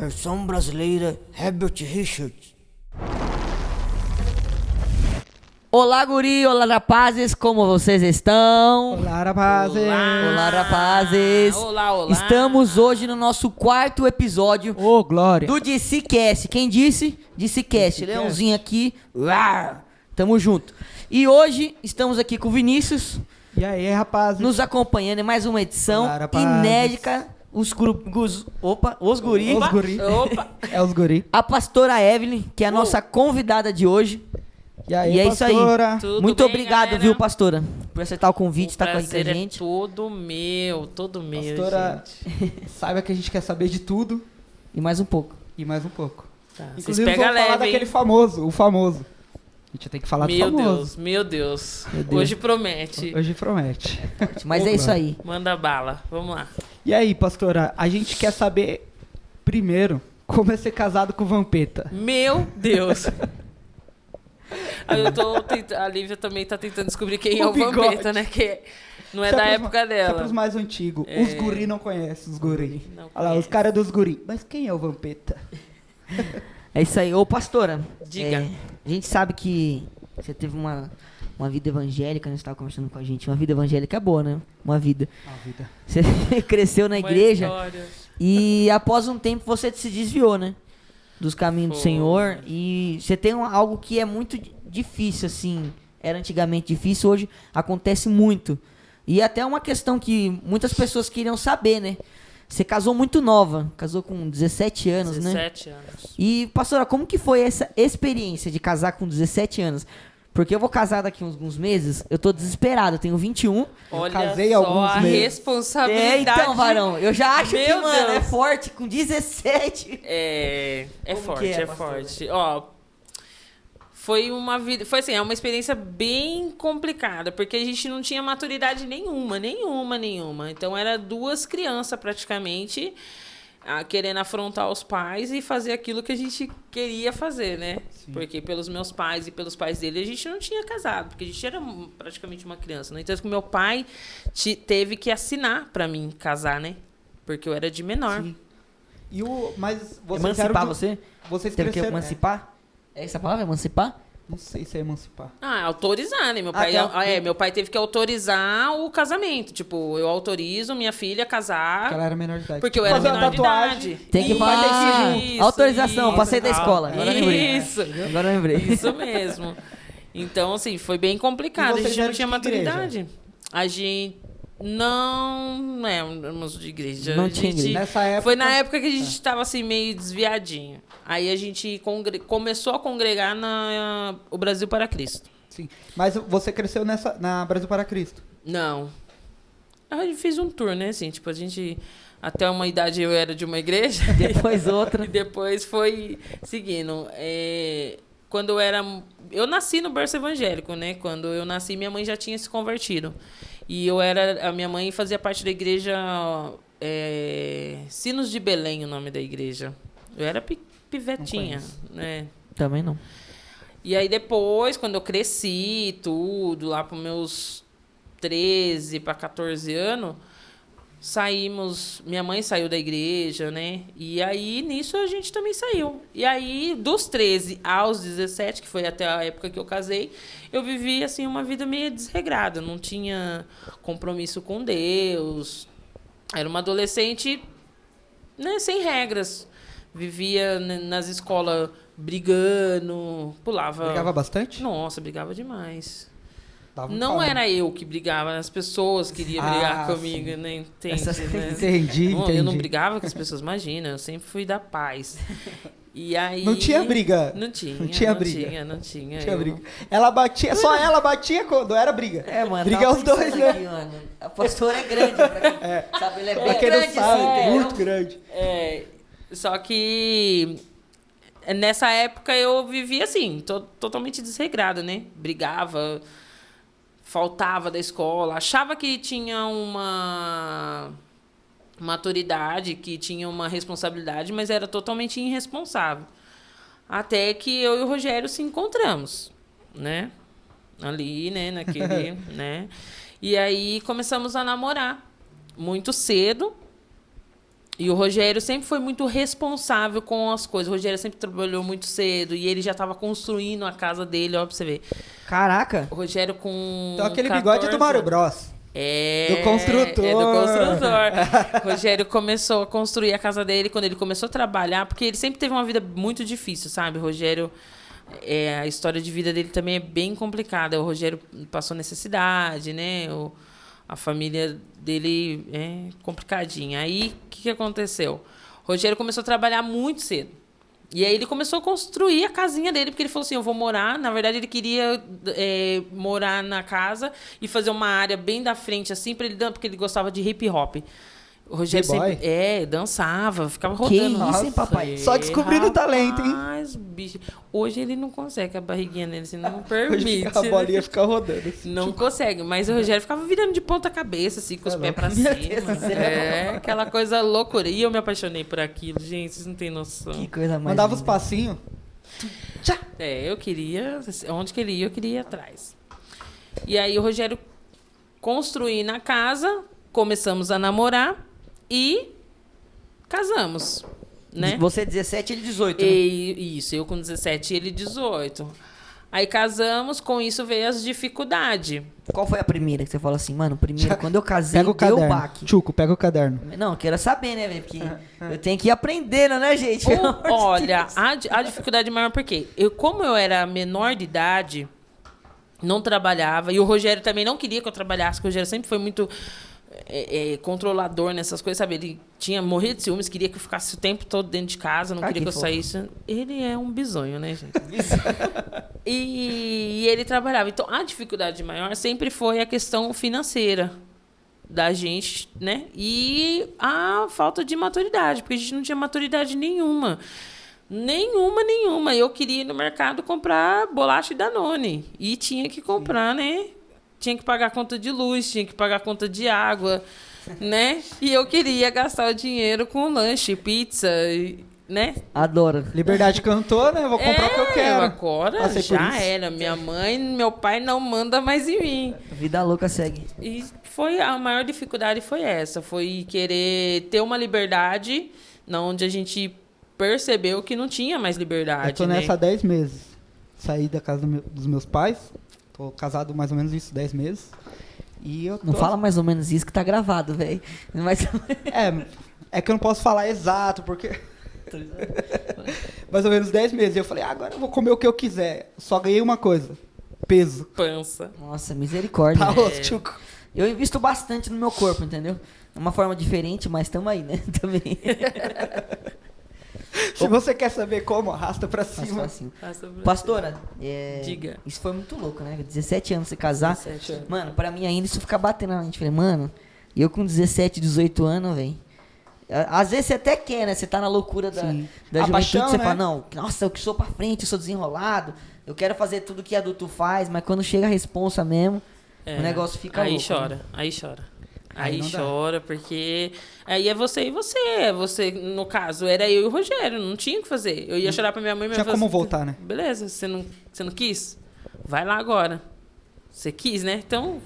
Versão brasileira, Herbert Richards. Olá, guri, olá, rapazes, como vocês estão? Olá, rapazes! Olá, rapazes! Olá, olá! Estamos hoje no nosso 4º episódio Ô, glória! do DCCast. Quem disse? DCCast. Leãozinho aqui. Uar! Tamo junto. E hoje estamos aqui com o Vinícius, E aí, rapazes? nos acompanhando em mais uma edição Olá, rapazes. inédita. Os guri. Os guri. Opa! É os guri. A pastora Evelyn, que é a nossa convidada de hoje. E aí, E é isso aí. pastora? Tudo Muito bem, obrigado, galera? viu, pastora? Por aceitar o convite, O estar com a prazer gente. é todo meu, Pastora, gente. saiba que a gente quer saber de tudo E mais um pouco. e mais um pouco. Tá, vocês Inclusive, pegam vamos falar leve, daquele hein? famoso, o famoso. A gente tem que falar do Meu famoso. Deus, meu Deus. Meu Deus. Hoje promete. Hoje promete. Mas é isso aí. Manda bala, vamos lá. E aí, pastora, a gente quer saber, primeiro, como é ser casado com o Vampeta. Meu Deus. Aí eu tô a Lívia também tá tentando descobrir quem é O o bigode. Vampeta, né? Que não é Isso da pros época Isso é pros dela. mais antigos. É. Os guri não conhecem, os guri. Não Olha lá, conhece. os caras dos guri. Mas quem é o Vampeta? É isso aí. Ô, pastora. Diga. A gente sabe que você teve uma vida evangélica, né? Você estava conversando com a gente. Uma vida evangélica é boa, né? Uma vida. A vida. Você cresceu na Uma igreja história. e após um tempo você se desviou, né? Dos caminhos do Foi. Senhor. E você tem algo que é muito difícil, assim. Era antigamente difícil, hoje acontece muito. E até uma questão que muitas pessoas queriam saber, né? Você casou muito nova, casou com 17 anos, né? 17 anos. E, pastora, como que foi essa experiência de casar com 17 anos? Porque eu vou casar daqui uns alguns meses, eu tô desesperado, eu tenho 21. Olha casei há só alguns a meses. responsabilidade. Então, varão, eu já acho que, Meu mano, é Deus. forte, com 17. É Como forte, que é, é pastor? forte. Ó, foi uma vida, foi assim, é uma experiência bem complicada, porque a gente não tinha maturidade nenhuma. Então era duas crianças praticamente querendo afrontar os pais e fazer aquilo que a gente queria fazer, né? Sim. Porque pelos meus pais e pelos pais dele a gente não tinha casado, porque a gente era praticamente uma criança. No entanto, que meu pai teve que assinar pra mim casar, né? Porque eu era de menor. Sim. Mas vocês Emancipar eram você? Vocês Teve que cresceram... emancipar? É essa a palavra, emancipar? Não sei se é emancipar. Autorizar, né? Meu pai teve que autorizar o casamento. Tipo, eu autorizo minha filha a Porque casar ela era menor de idade. porque eu era Fazer uma menor de tatuagem. idade. Tem que falar. Autorização, passei da escola. Agora eu lembrei. Isso. Agora eu lembrei. Isso mesmo. Então, assim, foi bem complicado. E A vocês gente não eram de tinha que igreja? maturidade. A gente não éramos de igreja. Não A tinha gente- igreja. Nessa época... Foi na época que a gente estava assim, meio desviadinho. Aí a gente começou a congregar na o Brasil para Cristo. Sim. Mas você cresceu na Brasil para Cristo. Não. A gente fez um tour, né? Assim, tipo, a gente... Até uma idade eu era de uma igreja. Depois outra. E depois foi seguindo. Quando eu era... Eu nasci no berço evangélico, né? Quando eu nasci, minha mãe já tinha se convertido. E a minha mãe fazia parte da igreja... Sinos de Belém, o nome da igreja. Eu era pivetinha, né? Também não. E aí depois, quando eu cresci, tudo, lá para meus 13 para 14 anos, minha mãe saiu da igreja, né? E aí, nisso, a gente também saiu. E aí, dos 13 aos 17, que foi até a época que eu casei, eu vivi, assim, uma vida meio desregrada. Não tinha compromisso com Deus. Era uma adolescente, né, sem regras. Vivia nas escolas brigando, pulava... Brigava bastante? Nossa, brigava demais. Dava um Não pau. era eu que brigava, as pessoas queriam brigar comigo, sim. né? Entende, Essas- né? Entendi, Não, entendi. eu não brigava com as pessoas, imagina, eu sempre fui da paz. E aí... Não tinha briga? Não tinha, Não tinha briga? Não tinha. Tinha eu- briga. Ela batia, só ela batia quando era briga. É, mano. Briga tava os dois, pensando né? aqui, mano. A pastora é grande, pra quem sabe, ele é Pra bem quem não grande, sabe, assim, entendeu? muito grande. Só que nessa época eu vivia assim, totalmente desregrada, né? Brigava, faltava da escola, achava que tinha uma maturidade, que tinha uma responsabilidade, mas era totalmente irresponsável. Até que eu e o Rogério se encontramos, né? Ali, né? Naquele, né? E aí começamos a namorar muito cedo. E o Rogério sempre foi muito responsável com as coisas. O Rogério sempre trabalhou muito cedo e ele já estava construindo a casa dele, ó, pra você ver. Caraca. O Rogério com Então aquele 14 bigode é do Mario Bros. É, Do construtor. É do construtor. O Rogério começou a construir a casa dele quando ele começou a trabalhar, porque ele sempre teve uma vida muito difícil, sabe? O Rogério, a história de vida dele também é bem complicada. O Rogério passou necessidade, né? A família dele é complicadinha. Aí, o que aconteceu? O Rogério começou a trabalhar muito cedo. E aí ele começou a construir a casinha dele, porque ele falou assim, eu vou morar... Na verdade, ele queria morar na casa e fazer uma área bem da frente, assim, para ele porque ele gostava de hip hop. O Rogério B-boy? sempre... dançava, ficava Que rodando. isso, hein, papai? Só descobrindo o talento, hein? Mas, bicho... Hoje ele não consegue, a barriguinha dele, assim, não Hoje permite. fica a bolinha fica rodando. assim. Não consegue, mas o Rogério ficava virando de ponta cabeça, assim, com os pés pra cima. Aquela coisa loucura. E eu me apaixonei por aquilo, gente, vocês não têm noção. Que coisa mais Mandava os linda. passinhos. Tchá. Eu queria, onde que ele ia, eu queria ir atrás. E aí o Rogério construiu na casa, começamos a namorar e casamos, né? Você 17 e ele 18, né? Isso, eu com 17 e ele 18. Aí casamos, com isso veio as dificuldades. Qual foi a primeira que você falou assim, mano? Primeiro, quando eu casei, Pega o deu caderno. baque. Chuco, pega o caderno. Não, eu quero saber, né, velho? Porque eu tenho que ir aprendendo, né, gente? Pelo amor de Olha, Deus. a dificuldade maior porque como eu era menor de idade, não trabalhava, e o Rogério também não queria que eu trabalhasse, porque o Rogério sempre foi muito controlador nessas coisas, sabe? Ele morria de ciúmes, queria que eu ficasse o tempo todo dentro de casa, não queria que eu fofo. saísse. Ele é um bisonho, né, gente? E ele trabalhava. Então, a dificuldade maior sempre foi a questão financeira da gente, né? E a falta de maturidade, porque a gente não tinha maturidade nenhuma. Nenhuma. Eu queria ir no mercado comprar bolacha e Danone. E tinha que comprar, né? Tinha que pagar conta de luz, tinha que pagar conta de água, né? E eu queria gastar o dinheiro com lanche, pizza, né? Adoro. Liberdade cantou, né? Vou comprar o que eu quero. Agora Passei por já isso. era. Minha mãe, meu pai não manda mais em mim. Vida louca segue. E a maior dificuldade foi essa. Foi querer ter uma liberdade onde a gente percebeu que não tinha mais liberdade. Eu tô né? nessa há 10 meses. Saí da casa dos meus pais. Tô casado mais ou menos isso, 10 meses. E eu tô... Não fala mais ou menos isso que tá gravado, velho. Mas... É que eu não posso falar exato, porque... mais ou menos 10 meses. E eu falei, agora eu vou comer o que eu quiser. Só ganhei uma coisa. Peso. Pança. Nossa, misericórdia. Tá, né? osso, Chuco. Eu invisto bastante no meu corpo, entendeu? É uma forma diferente, mas tamo aí, né? Também. Se você quer saber como, arrasta pra Faz cima. facinho. Passa pra Pastora, Diga. isso foi muito louco, né? 17 anos você casar. 17 anos. Mano, pra mim ainda isso fica batendo na gente. Falei, mano, eu com 17, 18 anos, velho. Às vezes você até quer, né? Você tá na loucura da A juventude, paixão, você né? fala, não, nossa, eu que sou pra frente, eu sou desenrolado, eu quero fazer tudo que adulto faz, mas quando chega a responsa mesmo, o negócio fica aí louco. chora, né? aí chora. Aí Aí não dá. chora, porque aí é você e você. Você, no caso, era eu e o Rogério, não tinha o que fazer. Eu ia chorar pra minha mãe, minha Tinha mãe como falava assim, voltar, né? Beleza, você não quis? Vai lá agora. Você quis, né? Então,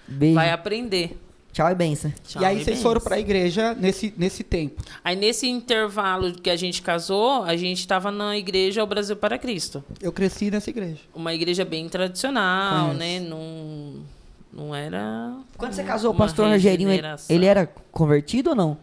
Beijo. vai aprender. Tchau e benção. Tchau, E aí e vocês bens. foram pra igreja nesse tempo. Aí, nesse intervalo que a gente casou, a gente estava na igreja O Brasil para Cristo. Eu cresci nessa igreja. Uma igreja bem tradicional, Conheço. né? Não era... Quando você casou, o uma pastor Rogerinho, regeneração. ele era convertido ou não?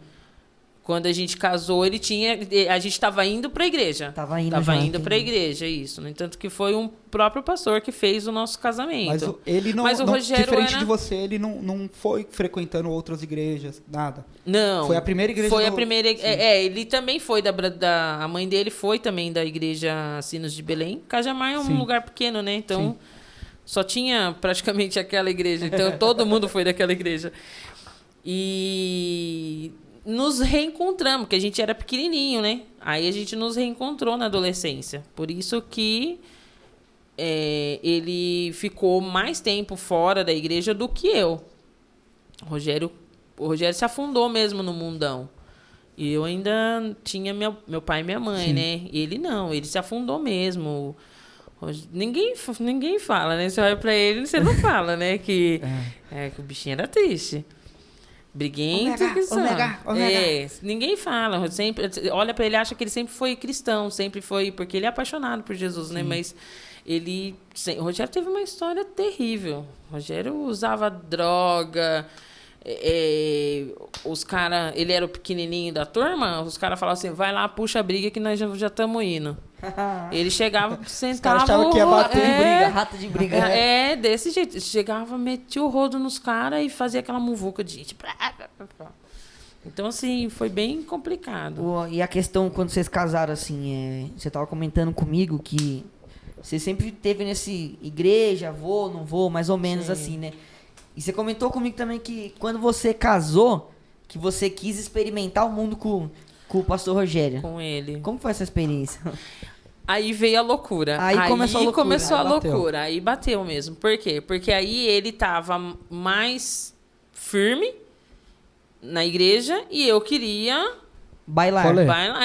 Quando a gente casou, a gente estava indo para a igreja. Tava indo Tava já, indo para a entendi. igreja, isso. No entanto, que foi um próprio pastor que fez o nosso casamento. Mas ele não, Mas o não- Rogério diferente era- de você, ele não foi frequentando outras igrejas, nada. Não. Foi a primeira igreja Foi do- a primeira. Sim. Ele também foi a mãe dele foi também da igreja Sinos de Belém. Cajamar é um Sim. lugar pequeno, né? Então, Sim. só tinha praticamente aquela igreja. Então, todo mundo foi daquela igreja. E nos reencontramos, porque a gente era pequenininho, né? Aí a gente nos reencontrou na adolescência. Por isso que ele ficou mais tempo fora da igreja do que eu. O Rogério se afundou mesmo no mundão. E eu ainda tinha meu pai e minha mãe, Sim. né? Ele não, ele se afundou mesmo. Ninguém fala, né? Você olha pra ele e você não fala, né? Que o bichinho era triste. Briguento Ômega, que são. ômega, ômega. É, ninguém fala. Sempre, olha pra ele, acha que ele sempre foi cristão, sempre foi, porque ele é apaixonado por Jesus, né? Mas o Rogério teve uma história terrível. O Rogério usava droga. Os caras, ele era o pequenininho da turma, os caras falavam assim, vai lá, puxa a briga que nós já estamos indo. Ele chegava, sentava... achavam que ia bater de briga, rato de briga. Desse jeito. Chegava, metia o rodo nos caras e fazia aquela muvuca de gente. Então, assim, foi bem complicado. E a questão, quando vocês casaram, assim, você tava comentando comigo que você sempre teve nesse igreja, vou, não vou, mais ou menos assim, né? E você comentou comigo também que quando você casou, que você quis experimentar o mundo com o pastor Rogério. Com ele. Como foi essa experiência? Aí veio a loucura. Aí começou a loucura. Aí bateu mesmo. Por quê? Porque aí ele tava mais firme na igreja e eu queria... Bailar.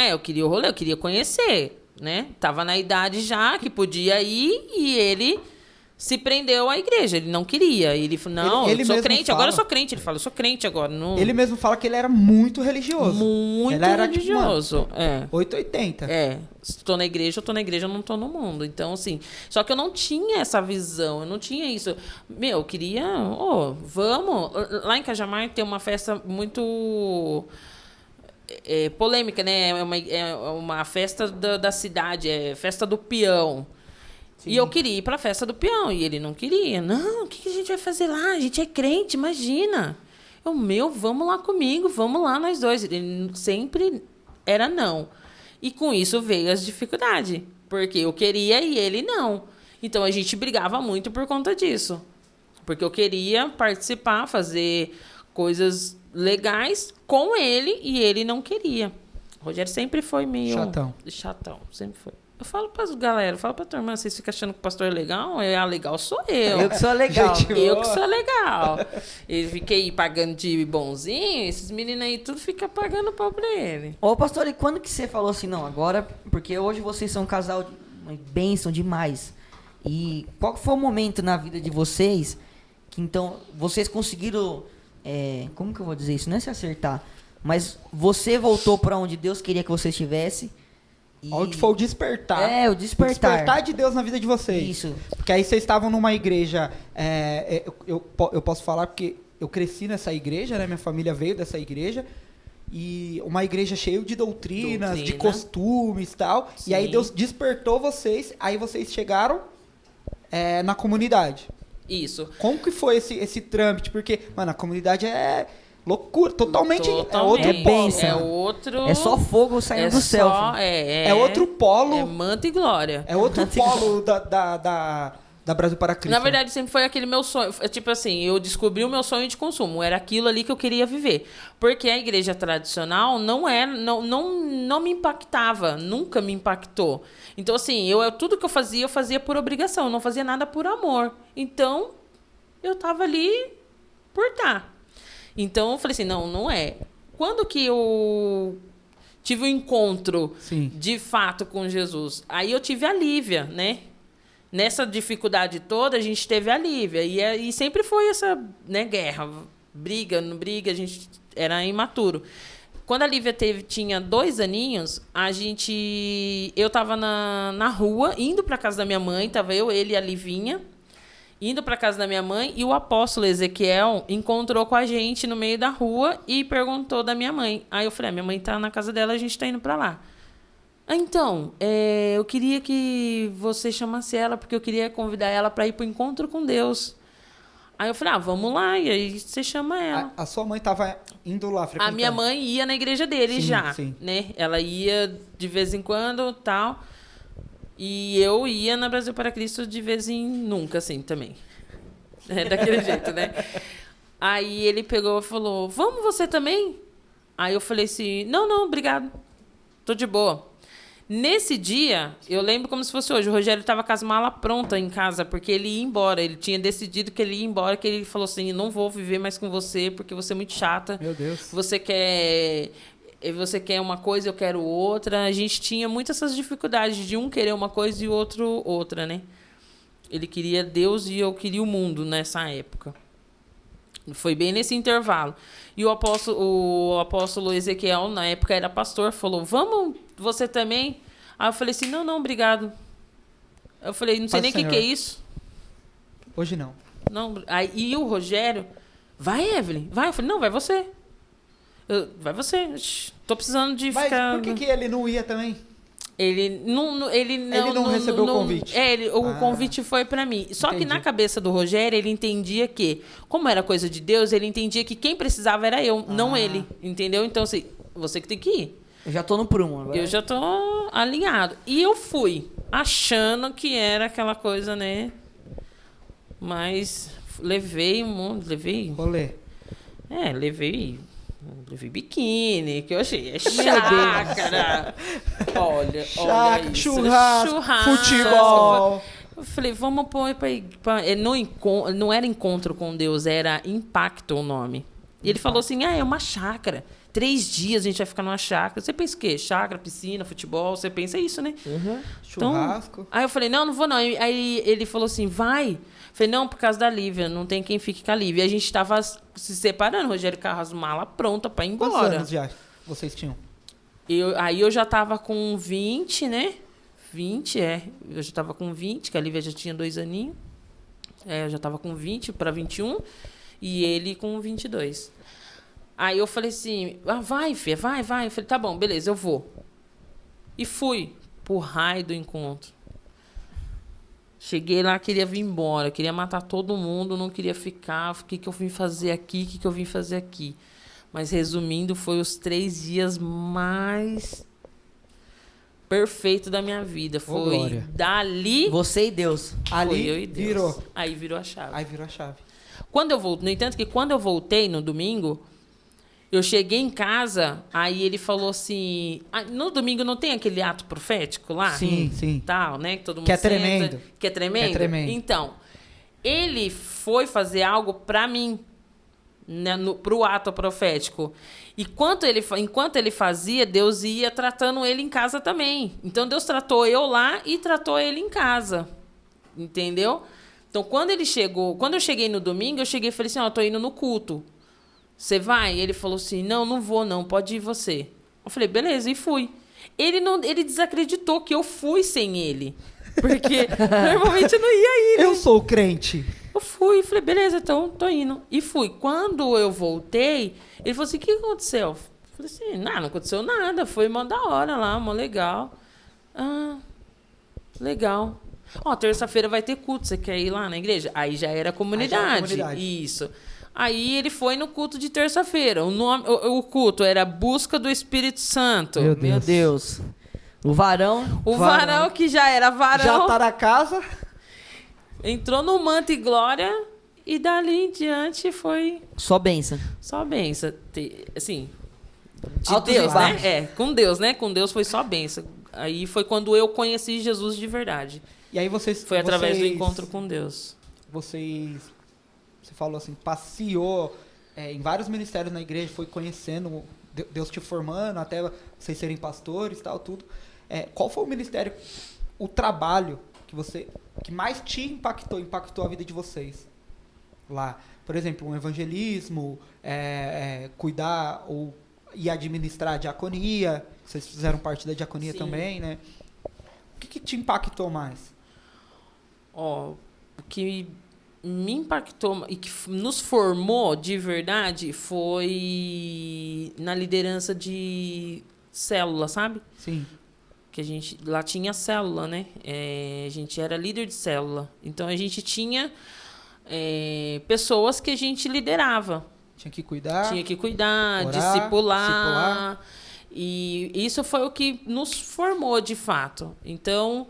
Eu queria o rolê, eu queria conhecer, né? Tava na idade já que podia ir e ele... se prendeu à igreja, ele não queria. Ele falou, não, eu sou crente, agora eu sou crente. Ele fala, eu sou crente agora. Não... Ele mesmo fala que ele era muito religioso. Muito ele era, religioso. Tipo, mano, 880. Se tô na igreja, eu tô na igreja, eu não tô no mundo. Então, assim, só que eu não tinha essa visão, eu não tinha isso. Eu queria, vamos. Lá em Cajamar tem uma festa muito... polêmica, né? É uma festa da cidade, é festa do peão. Sim. E eu queria ir para a festa do peão. E ele não queria. Não, o que a gente vai fazer lá? A gente é crente, imagina. Vamos lá comigo, vamos lá nós dois. Ele sempre era não. E com isso veio as dificuldades. Porque eu queria e ele não. Então a gente brigava muito por conta disso. Porque eu queria participar, fazer coisas legais com ele e ele não queria. O Rogério sempre foi meio... Chatão, sempre foi. Eu falo pra galera, falo pra tua irmã, vocês ficam achando que o pastor é legal? Legal sou eu. Eu que sou legal. Eu que sou legal. Eu fiquei pagando de bonzinho, esses meninos aí tudo fica pagando pau pra ele. Ô, pastor, e quando que você falou assim, não, agora, porque hoje vocês são um casal, uma bênção demais. E qual foi o momento na vida de vocês que, então, vocês conseguiram, como que eu vou dizer isso? Não é se acertar, mas você voltou pra onde Deus queria que você estivesse. Onde foi o despertar. O despertar. O despertar de Deus na vida de vocês. Isso. Porque aí vocês estavam numa igreja... eu posso falar porque eu cresci nessa igreja, né? Minha família veio dessa igreja. E uma igreja cheia de doutrinas, de costumes e tal. Sim. E aí Deus despertou vocês. Aí vocês chegaram na comunidade. Isso. Como que foi esse trâmite? Porque, mano, a comunidade é... loucura, totalmente. É outro polo. É só fogo saindo do céu. É outro polo. É manto e glória. É outro polo da Brasil para Cristo. Na verdade, sempre foi aquele meu sonho. Tipo assim, eu descobri o meu sonho de consumo. Era aquilo ali que eu queria viver. Porque a igreja tradicional não me impactava. Nunca me impactou. Então, assim, tudo que eu fazia por obrigação. Eu não fazia nada por amor. Então, eu tava ali por estar. Então, eu falei assim, não é. Quando que eu tive um encontro, de fato, com Jesus? Aí eu tive a Lívia, né? Nessa dificuldade toda, a gente teve a Lívia. E sempre foi essa, né, guerra. Briga, não briga, a gente era imaturo. Quando a Lívia tinha 2 aninhos, eu tava na rua, indo para casa da minha mãe, tava eu, ele e a Livinha, indo para casa da minha mãe, e o apóstolo Ezequiel encontrou com a gente no meio da rua e perguntou da minha mãe. Aí eu falei, minha mãe tá na casa dela, a gente tá indo para lá. Então, eu queria que você chamasse ela, porque eu queria convidar ela para ir pro encontro com Deus. Aí eu falei, vamos lá, e aí você chama ela. A sua mãe tava indo lá frequentando? A minha mãe ia na igreja dele já, né? Ela ia de vez em quando, tal. E eu ia na Brasil para Cristo de vez em nunca, assim, também. Daquele jeito, né? Aí ele pegou e falou, vamos você também? Aí eu falei assim, não, obrigado. Tô de boa. Nesse dia, eu lembro como se fosse hoje, o Rogério estava com as malas prontas em casa, porque ele ia embora. Ele tinha decidido que ele ia embora, que ele falou assim, não vou viver mais com você, porque você é muito chata. Meu Deus. Você quer uma coisa, eu quero outra. A gente tinha muitas essas dificuldades de um querer uma coisa e o outro outra, né? Ele queria Deus e eu queria o mundo nessa época. Foi bem nesse intervalo. E o apóstolo Ezequiel, na época era pastor, falou, vamos, você também? Aí eu falei assim, não, obrigado. Eu falei, não sei nem o que é isso. Hoje não. Não. Aí, e o Rogério, vai, Evelyn, vai. Eu falei, não, vai você. Vai você. Tô precisando de ficar... Mas por que ele não ia também? Ele não recebeu o convite. O convite foi pra mim. Só Entendi. que na cabeça do Rogério, ele entendia que, como era coisa de Deus, ele entendia que quem precisava era eu, não ele. Entendeu? Então, assim, você que tem que ir. Eu já tô no prumo agora. Eu já tô alinhado. E eu fui, achando que era aquela coisa, né? Mas levei um monte, Rolê. Levei biquíni, que eu achei. É chácara. Olha isso. Churrasco, futebol. Eu falei, vamos pôr pra não era encontro com Deus, era impacto o nome. E ele falou assim, é uma chácara. 3 dias a gente vai ficar numa chácara. Você pensa o quê? Chácara, piscina, futebol, você pensa isso, né? Churrasco. Então, aí eu falei, não vou não. Aí ele falou assim, vai. Eu falei, não, por causa da Lívia, não tem quem fique com a Lívia. E a gente estava se separando, Rogério Carras, mala pronta para ir embora. Quantos anos já vocês tinham? Aí eu já estava com 20, né? 20, eu já estava com 20, que a Lívia já tinha 2 aninhos. Eu já estava com 20 para 21 e ele com 22. Aí eu falei assim, vai, Fê, vai. Eu falei, tá bom, beleza, eu vou. E fui pro raio do encontro. Cheguei lá, queria vir embora, queria matar todo mundo, não queria ficar. O que eu vim fazer aqui? O que eu vim fazer aqui? Mas, resumindo, foi os 3 dias mais perfeitos da minha vida. Foi glória. dali... Você e Deus. Ali eu e Deus. virou. Aí virou a chave. Aí virou a chave. Quando eu voltei, no entanto, que quando eu voltei no domingo, eu cheguei em casa, aí ele falou assim... no domingo não tem aquele ato profético lá? Sim. Tal, né? Que todo mundo Que é senta, tremendo. Que é tremendo? É tremendo. Então, ele foi fazer algo pra mim, né, pro ato profético. E enquanto ele fazia, Deus ia tratando ele em casa também. Então, Deus tratou eu lá e tratou ele em casa. Entendeu? Então, quando eu cheguei no domingo, eu cheguei e falei assim, eu tô indo no culto. Você vai? Ele falou assim, não vou não, pode ir você. Eu falei, beleza, e fui. Ele desacreditou que eu fui sem ele. Porque normalmente eu não ia ir, né? Eu sou crente. Eu fui, falei, beleza, então tô indo. E fui. Quando eu voltei, ele falou assim, o que aconteceu? Eu falei assim, não aconteceu nada, foi mó da hora lá, mó legal. Ah, legal. Terça-feira vai ter culto, você quer ir lá na igreja? Aí já era comunidade. Isso. Aí ele foi no culto de terça-feira. O culto era Busca do Espírito Santo. Meu Deus. O varão. O varão que já era varão. Já tá na casa. Entrou no manto e glória. E dali em diante foi... Só benção. Só benção. Assim, de Altos Deus, e baixos. né? Com Deus, né? Com Deus foi só benção. Aí foi quando eu conheci Jesus de verdade. E aí Foi através do encontro com Deus. Você falou assim, passeou em vários ministérios na igreja, foi conhecendo, Deus te formando, até vocês serem pastores e tal, tudo. Qual foi o ministério, o trabalho que mais te impactou a vida de vocês lá? Por exemplo, um evangelismo, cuidar e administrar a diaconia, vocês fizeram parte da diaconia. Sim. Também, né? O que te impactou mais? O que me impactou e que nos formou de verdade foi na liderança de célula, sabe? Sim. Que a gente lá tinha célula, né? A gente era líder de célula. Então a gente tinha pessoas que a gente liderava. Tinha que cuidar, orar, discipular. E isso foi o que nos formou de fato. Então,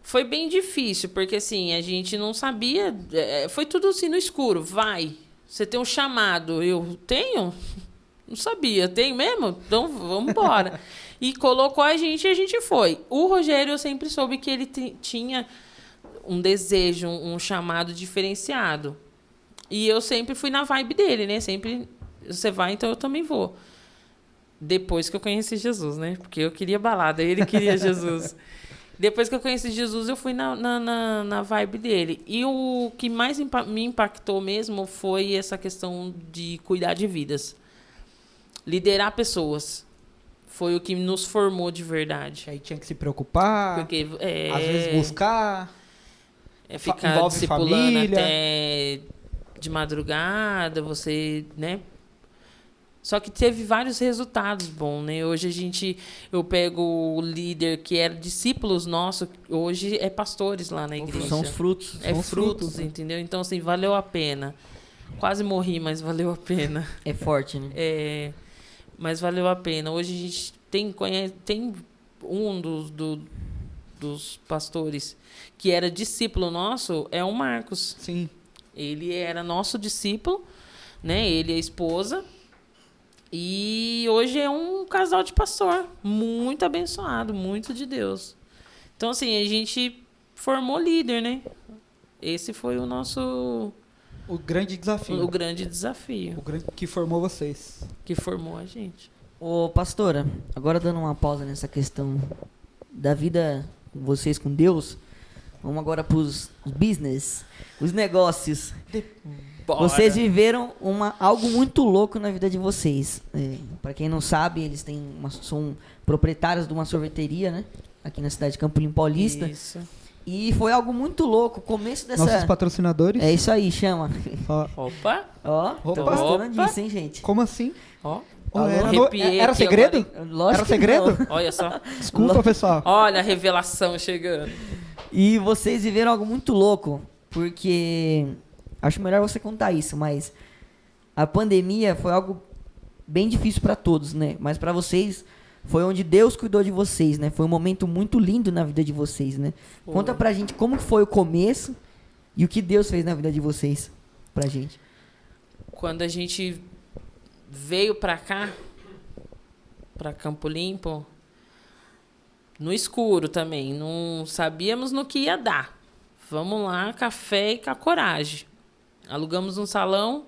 foi bem difícil, porque assim, a gente não sabia, foi tudo assim no escuro. Vai, você tem um chamado. Eu tenho? Não sabia, tenho mesmo? Então vamos embora. E colocou a gente e a gente foi. O Rogério, eu sempre soube que ele tinha um desejo, um chamado diferenciado. E eu sempre fui na vibe dele, né? Sempre, você vai, então eu também vou. Depois que eu conheci Jesus, né? Porque eu queria balada, ele queria Jesus. Depois que eu conheci Jesus, eu fui na vibe dele. E o que mais me impactou mesmo foi essa questão de cuidar de vidas. Liderar pessoas. Foi o que nos formou de verdade. Aí tinha que se preocupar, Porque, às vezes buscar, ficar envolve discipulando família. até de madrugada, você, né? Só que teve vários resultados bons, né? Hoje eu pego o líder que era discípulos nossos, hoje é pastores lá na igreja. São os frutos. É frutos, entendeu? Então, assim, valeu a pena. Quase morri, mas valeu a pena. É forte, né? Mas valeu a pena. Hoje a gente tem um dos pastores que era discípulo nosso, é o Marcos. Sim. Ele era nosso discípulo, né? Ele e a esposa. E hoje é um casal de pastor, muito abençoado, muito de Deus. Então, assim, a gente formou líder, né? Esse foi o nosso... O grande desafio. O grande desafio. O grande que formou vocês. Que formou a gente. Ô, pastora, agora dando uma pausa nessa questão da vida com vocês com Deus, vamos agora pros business, os negócios. Bora. Vocês viveram algo muito louco na vida de vocês. Para quem não sabe, eles são proprietários de uma sorveteria, né? Aqui na cidade de Campo Limpo Paulista. Isso. E foi algo muito louco. O começo dessa... Nossos patrocinadores. É isso aí, chama. Opa! Ó, tô Opa. gostando disso, hein, gente? Como assim? Ó. Oh, Arrepiei era aqui segredo? agora. Lógico Era que segredo? não. Olha só. Desculpa, pessoal. Olha a revelação chegando. E vocês viveram algo muito louco, porque... Acho melhor você contar isso, mas... A pandemia foi algo bem difícil para todos, né? Mas para vocês, foi onde Deus cuidou de vocês, né? Foi um momento muito lindo na vida de vocês, né? Foi. Conta pra gente como foi o começo e o que Deus fez na vida de vocês, pra gente. Quando a gente veio pra cá, pra Campo Limpo, no escuro também, não sabíamos no que ia dar. Vamos lá, café e com a coragem. Alugamos um salão,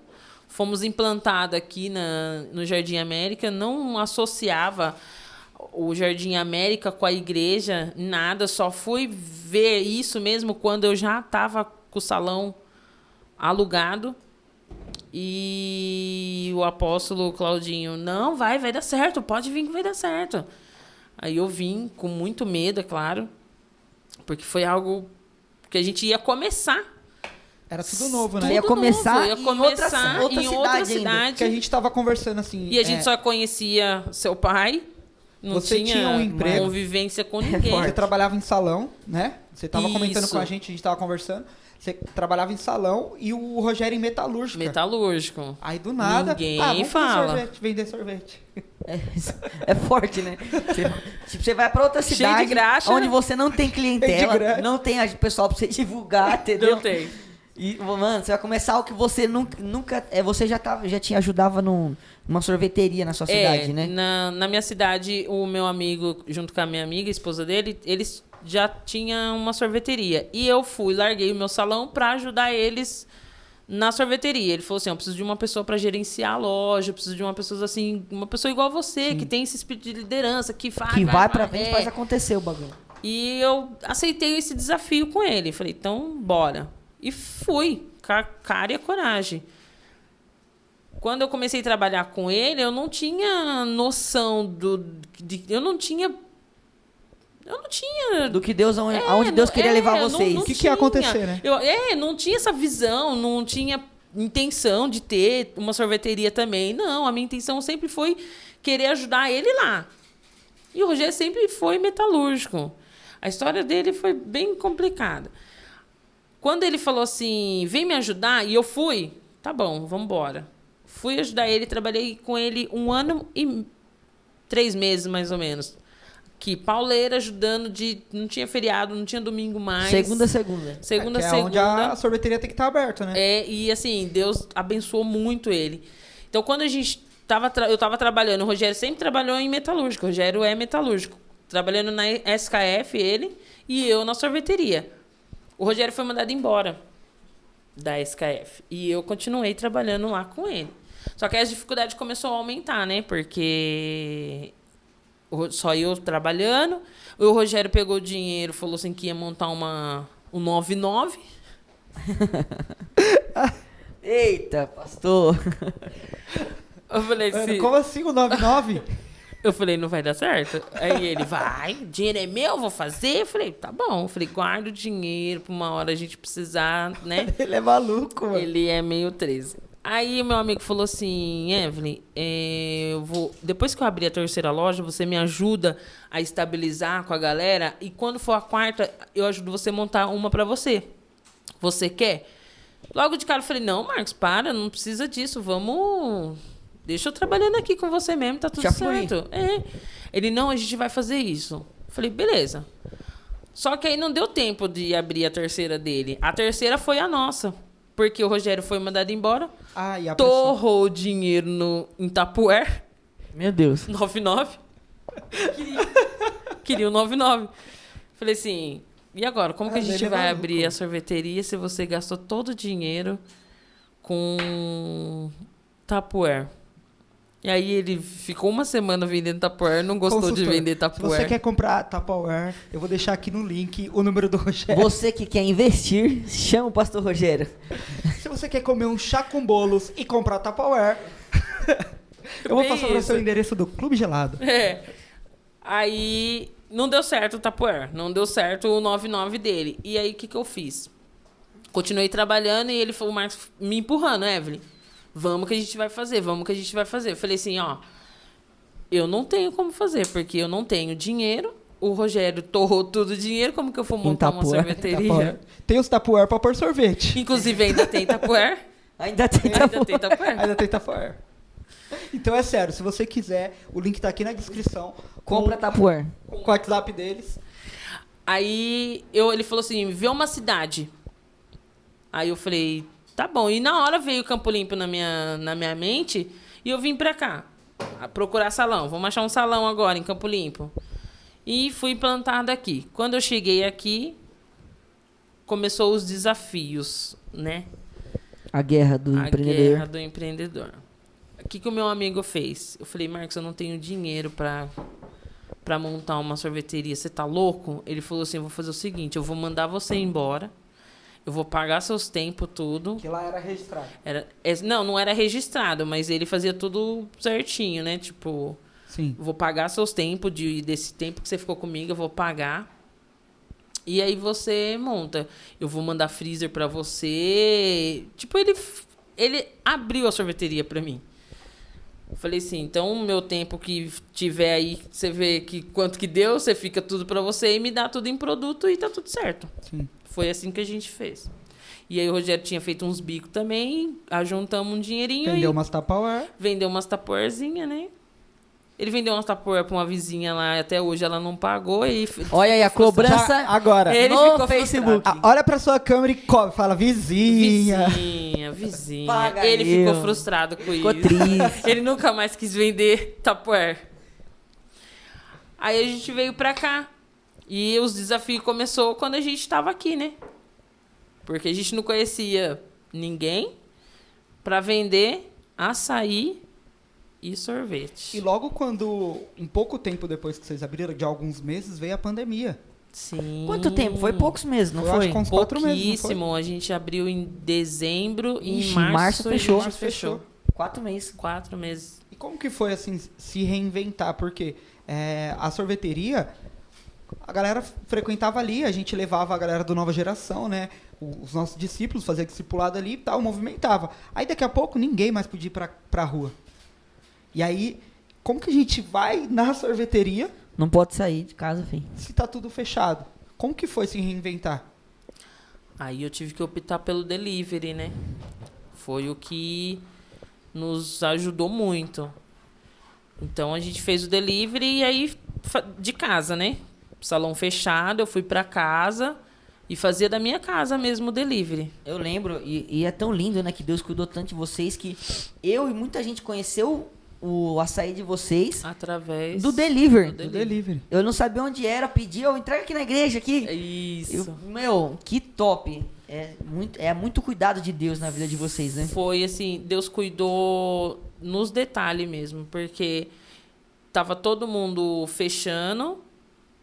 fomos implantados aqui no Jardim América, não associava o Jardim América com a igreja, nada, só fui ver isso mesmo quando eu já estava com o salão alugado. E o apóstolo Claudinho, não, vai dar certo, pode vir que vai dar certo. Aí eu vim com muito medo, é claro, porque foi algo que a gente ia começar. Era tudo novo, né? Ia começar Ia em começar outra em outra cidade ainda. cidade. Que a gente tava conversando assim. E a gente só conhecia seu pai. Não Você tinha tinha um emprego. convivência com ninguém. Você trabalhava em salão, né? Você tava comentando Isso. com a gente tava conversando. Você trabalhava em salão e o Rogério em metalúrgica. Metalúrgico. Aí do nada. Ninguém vamos fala. vender sorvete. É forte, né? Você vai pra outra Cheio cidade, de graxa. onde você não tem clientela, graxa. não tem pessoal pra você divulgar, entendeu? Não tem. E, mano, você vai começar algo que você nunca você já ajudava numa sorveteria na sua cidade, né? Na minha cidade, o meu amigo, junto com a minha amiga, a esposa dele, eles já tinham uma sorveteria. E eu larguei o meu salão pra ajudar eles na sorveteria. Ele falou assim, eu preciso de uma pessoa pra gerenciar a loja, eu preciso de uma pessoa assim, uma pessoa igual a você, que tem esse espírito de liderança, que vai pra frente e faz acontecer o bagulho. E eu aceitei esse desafio com ele. Falei, então, bora. E fui, com a cara e a coragem. Quando eu comecei a trabalhar com ele, eu não tinha noção eu não tinha Do que Deus, aonde Deus queria levar vocês. O que ia acontecer, né? Não tinha essa visão, não tinha intenção de ter uma sorveteria também. Não, a minha intenção sempre foi querer ajudar ele lá. E o Rogério sempre foi metalúrgico. A história dele foi bem complicada. Quando ele falou assim, vem me ajudar, e eu fui, tá bom, vamos embora. Fui ajudar ele, trabalhei com ele 1 ano e 3 meses, mais ou menos. Que pauleira, ajudando não tinha feriado, não tinha domingo mais. Segunda a segunda. Segunda a É segunda. onde a sorveteria tem que estar aberta, né? E assim, Deus abençoou muito ele. Então, quando eu estava trabalhando, o Rogério sempre trabalhou em metalúrgico. O Rogério é metalúrgico. Trabalhando na SKF, ele, e eu na sorveteria. O Rogério foi mandado embora da SKF. E eu continuei trabalhando lá com ele. Só que as dificuldades começaram a aumentar, né? Porque Só eu trabalhando. O Rogério pegou o dinheiro, falou assim que ia montar um 99. Eita, pastor. Eu falei assim... Como assim o 99? Eu falei, não vai dar certo? Aí ele, vai, dinheiro é meu, vou fazer. Eu falei, tá bom. Eu falei, guarda o dinheiro pra uma hora a gente precisar, né? Ele é maluco, mano. Ele é meio 13. Aí meu amigo falou assim, Evelyn, depois que eu abrir a terceira loja, você me ajuda a estabilizar com a galera e quando for a quarta, eu ajudo você a montar uma pra você. Você quer? Logo de cara eu falei, não, Marcos, não precisa disso, vamos... Deixa eu trabalhando aqui com você mesmo, tá tudo Já certo. Ele, não, a gente vai fazer isso. Eu falei, beleza. Só que aí não deu tempo de abrir a terceira dele. A terceira foi a nossa. Porque o Rogério foi mandado embora. E a Torrou o dinheiro em Tupperware. Meu Deus. 99. Queria o 99. Falei assim, e agora? Como que a gente vai abrir a sorveteria se você gastou todo o dinheiro com Tupperware? E aí ele ficou uma semana vendendo Tupperware, não gostou de vender Tupperware. Se você quer comprar Tupperware, eu vou deixar aqui no link o número do Rogério. Você que quer investir, chama o pastor Rogério. Se você quer comer um chá com bolos e comprar Tupperware, eu vou passar para o seu endereço do Clube Gelado. Aí não deu certo o Tupperware, não deu certo o 99 dele. E aí o que eu fiz? Continuei trabalhando e ele falou, o Marcos me empurrando, Evelyn. Vamos que a gente vai fazer, vamos que a gente vai fazer. Eu falei assim, eu não tenho como fazer, porque eu não tenho dinheiro. O Rogério torrou todo o dinheiro, como que eu vou montar uma sorveteria? Tem os Tupperware para pôr sorvete. Inclusive ainda tem Tupperware. Ainda tem Tupperware. Então é sério, se você quiser, o link tá aqui na descrição. Compra Tupperware. Com o WhatsApp deles. Aí ele falou assim, vê uma cidade. Aí eu falei... Tá bom, e na hora veio o Campo Limpo na minha mente e eu vim pra cá, procurar salão. Vamos achar um salão agora em Campo Limpo. E fui plantada aqui. Quando eu cheguei aqui, começou os desafios, né? A guerra do empreendedor. A guerra do empreendedor. O que o meu amigo fez? Eu falei, Marcos, eu não tenho dinheiro pra montar uma sorveteria. Você tá louco? Ele falou assim, eu vou fazer o seguinte, eu vou mandar você embora. Eu vou pagar seus tempos, tudo. Que lá era registrado. Não era registrado, mas ele fazia tudo certinho, né? Tipo, sim. Vou pagar seus tempos, desse tempo que você ficou comigo, eu vou pagar. E aí você monta. Eu vou mandar freezer pra você. Tipo, ele abriu a sorveteria pra mim. Eu falei assim, então o meu tempo que tiver aí, você vê que quanto que deu, você fica tudo pra você e me dá tudo em produto e tá tudo certo. Sim. Foi assim que a gente fez. E aí o Rogério tinha feito uns bicos também, ajuntamos um dinheirinho. Vendeu umas Tupperware. Vendeu umas Tupperwarezinhas, né? Ele vendeu umas Tupperware pra uma vizinha lá, até hoje ela não pagou. E olha aí a cobrança agora. Ele no ficou Facebook. Olha pra sua câmera e fala, vizinha. Vizinha. Paga ele eu. ficou frustrado com Ficou isso. triste. Ele nunca mais quis vender Tupperware. Aí a gente veio pra cá. E os desafios começou quando a gente estava aqui, né? Porque a gente não conhecia ninguém para vender açaí e sorvete. E logo quando, em pouco tempo depois que vocês abriram, de alguns meses, veio a pandemia. Sim. Quanto tempo? Foi poucos meses, não Eu foi? acho que uns 4 meses, não foi? Pouquíssimo. A gente abriu em dezembro e Ixi, em março fechou. a gente fechou. 4 meses. 4 meses. E como que foi, assim, se reinventar? Porque a sorveteria, a galera frequentava ali, a gente levava a galera do Nova Geração, né? Os nossos discípulos faziam discipulado ali e tal, movimentava. Aí daqui a pouco ninguém mais podia ir pra rua. E aí, como que a gente vai na sorveteria Não pode sair de casa, filho. se tá tudo fechado? Como que foi se reinventar? Aí eu tive que optar pelo delivery, né? Foi o que nos ajudou muito. Então a gente fez o delivery e aí de casa, né? Salão fechado, eu fui pra casa e fazia da minha casa mesmo o delivery. Eu lembro, e é tão lindo, né, que Deus cuidou tanto de vocês que eu e muita gente conheceu o açaí de vocês Através do delivery. Do delivery. Eu não sabia onde era, pedi, entrega aqui na igreja aqui. Isso. Meu, que top. É muito cuidado de Deus na vida de vocês, né? Foi assim, Deus cuidou nos detalhes mesmo, porque tava todo mundo fechando,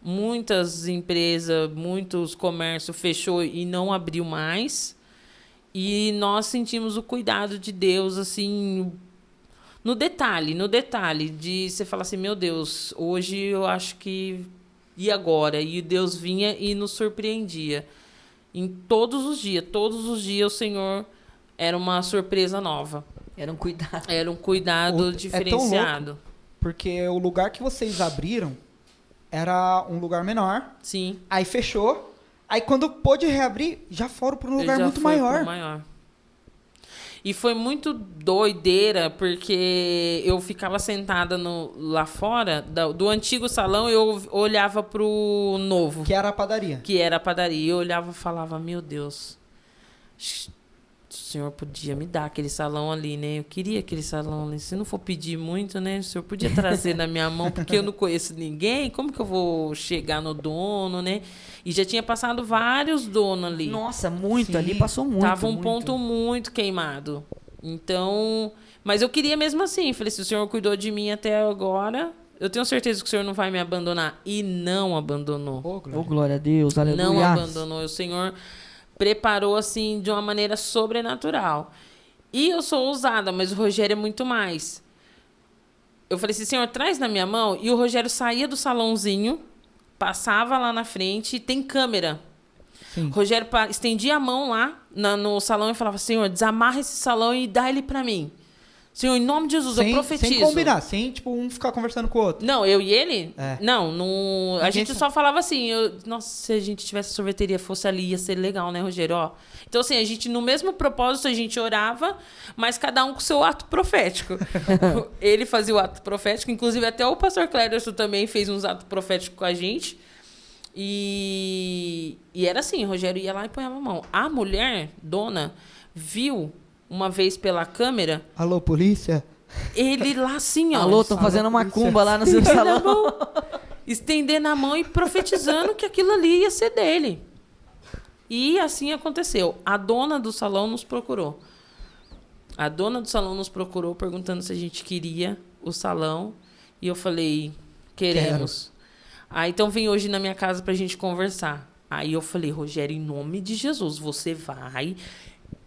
muitas empresas, muitos comércios fechou e não abriu mais. E nós sentimos o cuidado de Deus, assim, no detalhe, de você falar assim, meu Deus, hoje eu acho que... E agora? E Deus vinha e nos surpreendia. Em todos os dias o Senhor era uma surpresa nova. Era um cuidado. Era um cuidado diferenciado. É tão louco, porque o lugar que vocês abriram era um lugar menor. Sim. Aí fechou. Aí quando pôde reabrir, já foram para um lugar muito maior. E foi muito doideira, porque eu ficava sentada lá fora, do antigo salão, eu olhava pro novo. Que era a padaria. E eu olhava e falava, meu Deus, o senhor podia me dar aquele salão ali, né? Eu queria aquele salão ali. Se não for pedir muito, né? O senhor podia trazer na minha mão, porque eu não conheço ninguém. Como que eu vou chegar no dono, né? E já tinha passado vários donos ali. Nossa, muito. Sim. Ali passou muito. Tava um muito. ponto muito queimado. Então... Mas eu queria mesmo assim. Falei, se o senhor cuidou de mim até agora, eu tenho certeza que o senhor não vai me abandonar. E não abandonou. Oh, glória a Deus. Aleluia. Não abandonou. O Senhor preparou, assim, de uma maneira sobrenatural. E eu sou ousada, mas o Rogério é muito mais. Eu falei assim, Senhor, traz na minha mão. E o Rogério saía do salãozinho, passava lá na frente, tem câmera. Sim. O Rogério estendia a mão lá no salão e falava, Senhor, desamarra esse salão e dá ele pra mim. Senhor, em nome de Jesus, eu profetizo. Sem combinar, sem tipo, um ficar conversando com o outro. Não, eu e ele? É. Não, a gente sabe. só falava assim, nossa, se a gente tivesse sorveteria, fosse ali, ia ser legal, né, Rogério? Ó. Então, assim, a gente, no mesmo propósito, a gente orava, mas cada um com o seu ato profético. Ele fazia o ato profético, inclusive até o pastor Cléderson também fez uns atos proféticos com a gente. E era assim, o Rogério ia lá e punhava a mão. A mulher, dona, viu uma vez pela câmera... Alô, polícia? Ele lá assim, ó. Alô, estão fazendo uma cumba lá no seu salão. Estendendo a mão e profetizando que aquilo ali ia ser dele. E assim aconteceu. A dona do salão nos procurou. Perguntando se a gente queria o salão. E eu falei, queremos. Aí, então, vem hoje na minha casa pra gente conversar. Aí eu falei, Rogério, em nome de Jesus, você vai...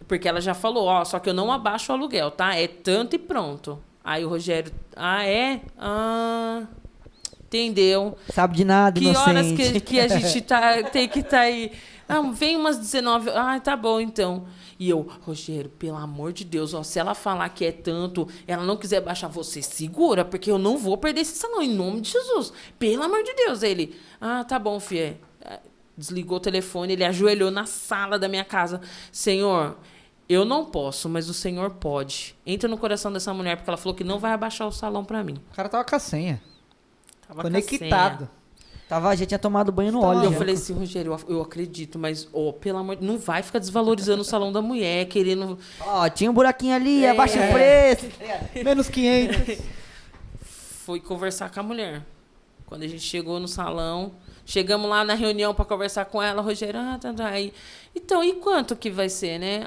Porque ela já falou, ó, só que eu não abaixo o aluguel, tá? É tanto e pronto. Aí o Rogério, é? Entendeu? Sabe de nada, Que inocente. horas que a gente tem que estar aí? Vem umas 19... tá bom, então. E eu, Rogério, pelo amor de Deus, ó, se ela falar que é tanto, ela não quiser baixar, você segura, porque eu não vou perder esse salão, em nome de Jesus. Pelo amor de Deus. Ele, tá bom, filha. Desligou o telefone, ele ajoelhou na sala da minha casa. Senhor... Eu não posso, mas o Senhor pode. Entra no coração dessa mulher, porque ela falou que não vai abaixar o salão pra mim. O cara tava com a senha. Tava Conectado. Já tinha tomado banho no óleo. Eu falei assim, Rogério, eu acredito, mas, pelo amor de Deus, não vai ficar desvalorizando o salão da mulher, querendo... Tinha um buraquinho ali, abaixa o preço. Menos 500. Fui conversar com a mulher. Quando a gente chegou no salão, chegamos lá na reunião para conversar com ela, Rogério, aí... Então, e quanto que vai ser, né?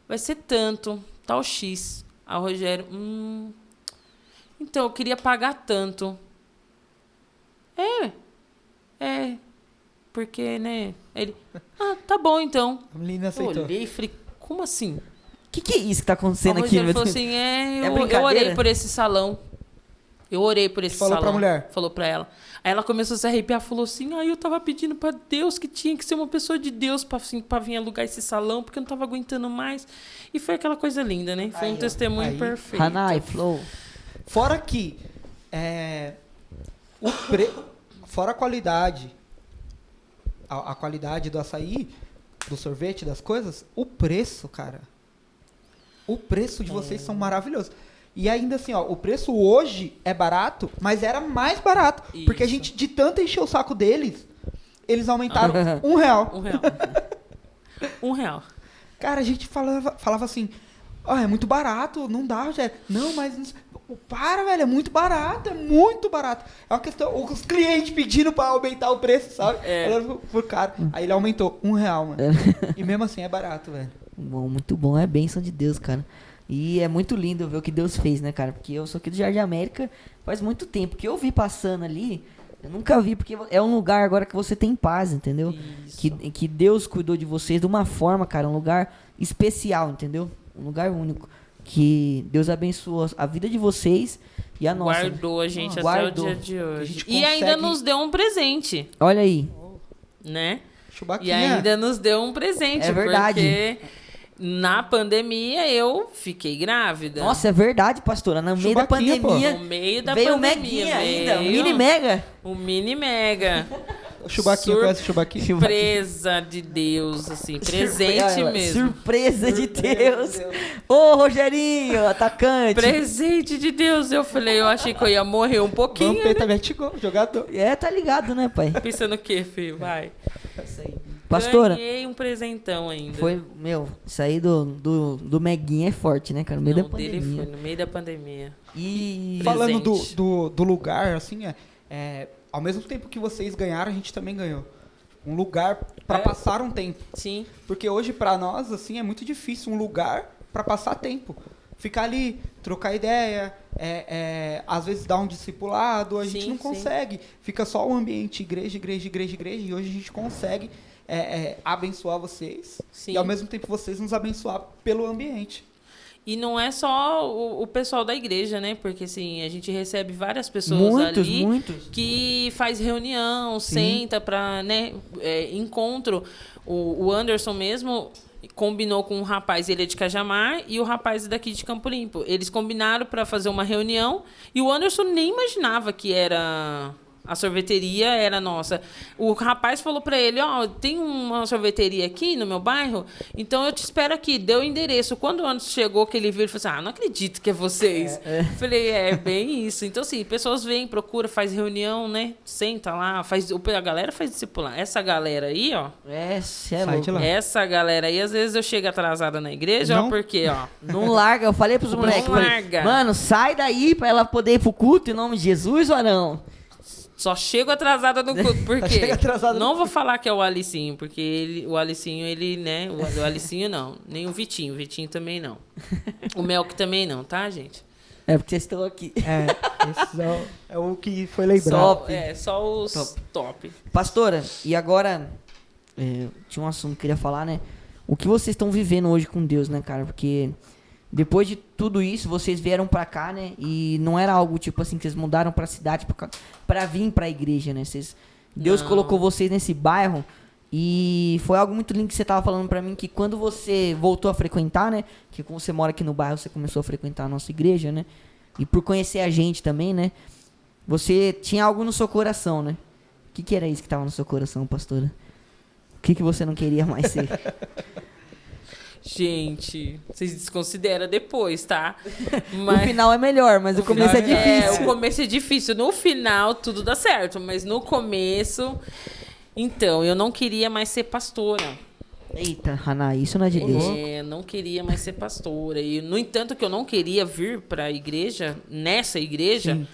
Vai ser tanto, tal X. Aí o Rogério, então, eu queria pagar tanto. Porque, né? Ele, tá bom, então. A menina Eu aceitou. olhei e falei, como assim? O que é isso que tá acontecendo O aqui? Rogério meu falou Deus? assim, eu brincadeira? orei por esse salão. Eu orei por esse Falou salão. pra mulher? Falou pra ela. Aí ela começou a se arrepiar, falou assim, eu tava pedindo pra Deus que tinha que ser uma pessoa de Deus pra vir alugar esse salão, porque eu não tava aguentando mais. E foi aquela coisa linda, né? Foi um testemunho perfeito. Hanai, Flow. Fora que, fora a qualidade, a qualidade do açaí, do sorvete, das coisas, o preço, cara. O preço de vocês são maravilhosos. E ainda assim, o preço hoje é barato, mas era mais barato. Isso. Porque a gente, de tanto encher o saco deles, eles aumentaram R$1. R$1. Cara, a gente falava assim, é muito barato, não dá, Rogério. Não, mas... Para, velho, é muito barato. É uma questão... Os clientes pedindo pra aumentar o preço, sabe? Por caro. Aí ele aumentou R$1, mano. E mesmo assim é barato, velho. Bom, muito bom. É bênção de Deus, cara. E é muito lindo ver o que Deus fez, né, cara? Porque eu sou aqui do Jardim América faz muito tempo. Que eu vi passando ali, eu nunca vi, porque é um lugar agora que você tem paz, entendeu? Que Deus cuidou de vocês de uma forma, cara, um lugar especial, entendeu? Um lugar único. Que Deus abençoou a vida de vocês e a nossa. Guardou a gente até Guardou. o dia de hoje. gente E ainda consegue- nos deu um presente, Olha aí. né? E Chubaquinha. ainda nos deu um presente. É verdade. Porque na pandemia eu fiquei grávida. Nossa, é verdade, pastora. No meio da Chubaquinha, pô. pandemia, No meio da veio o pandemia. Meguinha ainda, o veio Mini Mega. O Mini Mega. O Chubaquinha, conhece o Chubaquinha? Surpresa de Deus, assim. Presente Surpre- mesmo. Surpresa de Deus. Ô, Rogerinho, atacante. Presente de Deus. Eu falei, eu achei que eu ia morrer um pouquinho. Vampeta Vertigo, jogador. É, tá ligado, né, pai? Pensando o quê, filho? Vai. Pastora, Ganhei um presentão ainda. foi, meu, sair do Meguinha é forte, né, cara? No meio Não, da o dele pandemia. foi no meio da pandemia. E Falando Presente. do lugar, assim, ao mesmo tempo que vocês ganharam, a gente também ganhou. Um lugar pra É. passar um tempo. Sim. Porque hoje, pra nós, assim, é muito difícil um lugar pra passar tempo. Ficar ali, trocar ideia, às vezes dar um discipulado, a gente Sim, não sim. consegue. Fica só o ambiente igreja, igreja, igreja, igreja. E hoje a gente consegue abençoar vocês. Sim. E ao mesmo tempo vocês nos abençoar pelo ambiente. E não é só o pessoal da igreja, né? Porque, assim, a gente recebe várias pessoas muitos, ali muitos. que faz reunião, senta pra, né, encontro. O Anderson mesmo combinou com um rapaz, ele é de Cajamar, e o rapaz é daqui de Campo Limpo. Eles combinaram para fazer uma reunião e o Anderson nem imaginava que era... A sorveteria era nossa. O rapaz falou para ele, ó, tem uma sorveteria aqui no meu bairro, então eu te espero aqui. Deu o endereço. Quando o Anderson chegou, que ele viu, ele falou assim, não acredito que é vocês. Falei, bem isso. Então, assim, pessoas vêm, procuram, faz reunião, né? Senta lá, a galera faz discipular. Essa galera aí, ó, Cê é Sai louco. de lá. essa galera aí, às vezes eu chego atrasada na igreja, Não? ó, porque, ó, Não larga, eu falei pros Não moleques, falei, larga. mano, sai daí pra ela poder ir pro culto em nome de Jesus ou não? só chego atrasada no culto, por quê? Chega atrasada no Não vou falar que é o Alicinho, porque o Alicinho, ele, né, o Alicinho não, nem o Vitinho também não. O Melk também não, tá, gente? É porque vocês estão aqui. Esse é o que foi lembrado. Só os top. Pastora, e agora, tinha um assunto que eu queria falar, né? O que vocês estão vivendo hoje com Deus, né, cara? Porque depois de tudo isso, vocês vieram pra cá, né? E não era algo tipo assim que vocês mudaram pra cidade pra vir pra igreja, né? Deus Não. colocou vocês nesse bairro e foi algo muito lindo que você tava falando pra mim, que quando você voltou a frequentar, né? Que como você mora aqui no bairro, você começou a frequentar a nossa igreja, né? E por conhecer a gente também, né? Você tinha algo no seu coração, né? O que era isso que tava no seu coração, pastora? O que você não queria mais ser? Gente, vocês desconsideram depois, tá? O final é melhor, mas o começo é final é difícil. O começo é difícil. No final, tudo dá certo. Mas no começo... Então, eu não queria mais ser pastora. Eita, Haná, isso não é de Deus. Não queria mais ser pastora. E, no entanto, que eu não queria vir para a igreja, nessa igreja... Sim.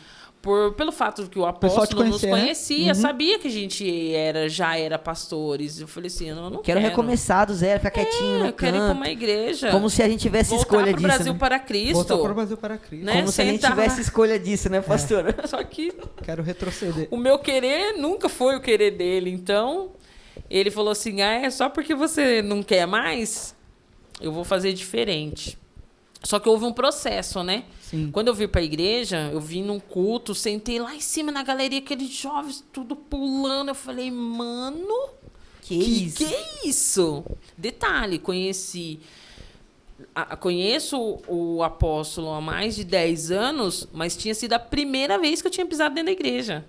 Pelo fato de que o pessoal te apóstolo nos conhecer, né? conhecia, sabia que a gente já era pastores. Eu falei assim, eu não Quero recomeçar do zero, ficar quietinho no eu quero ir para canto. uma igreja. Como se a gente tivesse voltar escolha pro disso, Brasil né? para Cristo. Voltar para o Brasil para Cristo. Né? Como se a gente Sentar tivesse lá. escolha disso, né, pastora? Só que Quero retroceder. o meu querer nunca foi o querer dele. Então, ele falou assim, é só porque você não quer mais, eu vou fazer diferente. Só que houve um processo, né? Sim. Quando eu vim pra igreja, eu vim num culto, sentei lá em cima na galeria, aqueles jovens tudo pulando. Eu falei, mano, que é isso? Detalhe, conheço o apóstolo há mais de 10 anos, mas tinha sido a primeira vez que eu tinha pisado dentro da igreja.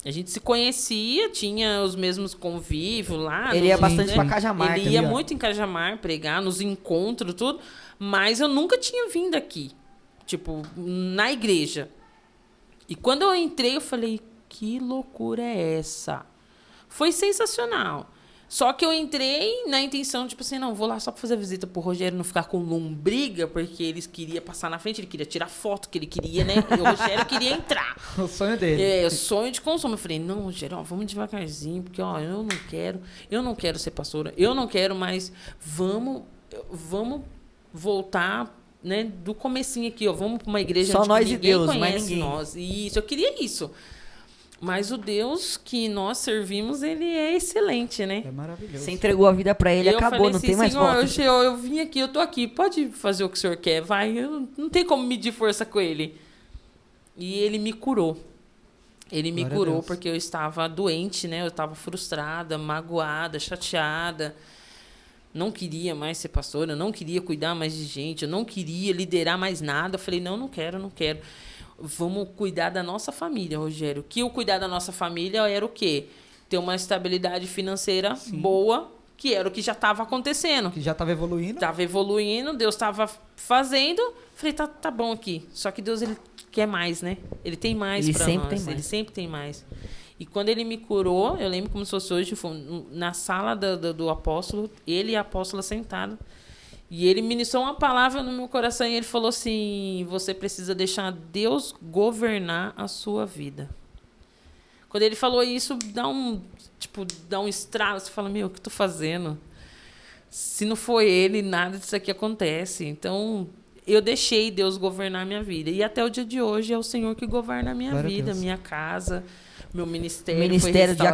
A gente se conhecia, tinha os mesmos convívios lá. Ele ia nos- bastante pra Cajamar Ele também, ia ó. muito em Cajamar pregar, nos encontros, tudo. Mas eu nunca tinha vindo aqui. Tipo, na igreja. E quando eu entrei, eu falei, que loucura é essa? Foi sensacional. Só que eu entrei na intenção, tipo assim, não, vou lá só pra fazer a visita pro Rogério não ficar com lombriga, porque eles queriam passar na frente, ele queria tirar foto, que ele queria, né? E o Rogério queria entrar. O sonho dele. O sonho de consumo. Eu falei, não, Rogério, ó, vamos devagarzinho, porque ó, eu não quero ser pastora, eu não quero mais, vamos voltar né, do comecinho aqui, ó, vamos para uma igreja só onde nós ninguém e Deus, mais conhece ninguém. nós. Isso, eu queria isso. Mas o Deus que nós servimos, ele é excelente, né? É maravilhoso. Você entregou a vida pra ele, Eu acabou, falei não assim, tem mais Senhor, volta. eu vim aqui, eu tô aqui, pode fazer o que o Senhor quer, vai. Eu não tem como medir força com ele. E ele me curou. Ele me Glória a curou Deus. porque eu estava doente, né? Eu estava frustrada, magoada, chateada. Não queria mais ser pastora, não queria cuidar mais de gente, eu não queria liderar mais nada. Eu falei, não quero, não quero. Vamos cuidar da nossa família, Rogério. Que o cuidar da nossa família era o quê? Ter uma estabilidade financeira boa, que era o que já estava acontecendo. Que já estava evoluindo. Estava evoluindo, Deus estava fazendo. Falei, tá bom aqui. Só que Deus, ele quer mais, né? Ele tem mais para nós. Ele sempre tem mais. E quando ele me curou, eu lembro como se fosse hoje, foi na sala do apóstolo, ele e a apóstola sentados. E ele ministrou uma palavra no meu coração e ele falou assim, você precisa deixar Deus governar a sua vida. Quando ele falou isso, dá um estralo. Você fala, meu, o que eu tô fazendo? Se não foi ele, nada disso aqui acontece. Então, eu deixei Deus governar a minha vida. E até o dia de hoje é o Senhor que governa a minha vida, minha casa, meu ministério. Ministério foi